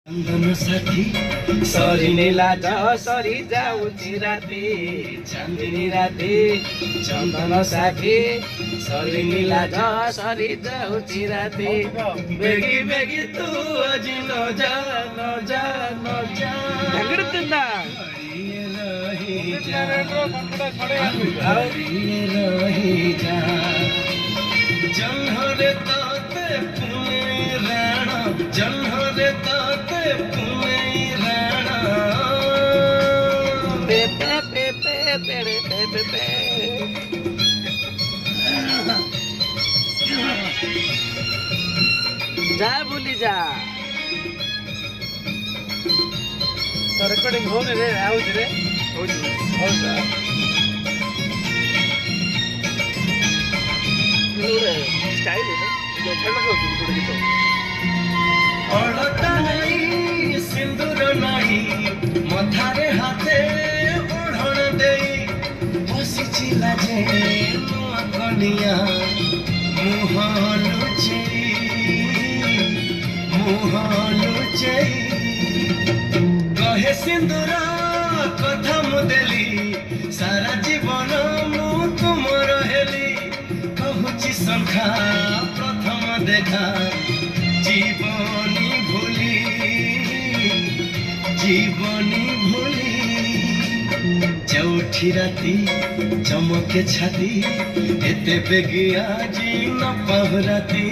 चंदन साथी सरी लाज सरी जाऊँ राते चांदनी राते चंदन साथी सरी लाज सरी जाऊँ राते बेगी बेगी तू अजी न जा न जा न जा रही जा जन्हरे ताते पुने राणा जन्हरे ताते पुने राणा पे पे पे पे पे पे पे पे जा बोली जा रेकॉर्डिंग होने रे आउज रे हौसा स्टाइल है ना जो छलक होती थोड़ी गीत ओढ़ता नहीं सिंदूर नहीं मथारे हाथे ओढ़ण देई बसी चिला जे नुआ कनिया मुह लुचेई कहे सिंदूर कथा मुदेली सारा जीवन मु तुमर हेली कहूची संख्या प्रथम देखा जीवनी भूली चौठी राती चमके छाती एते बेगिया जी न पाहु राती।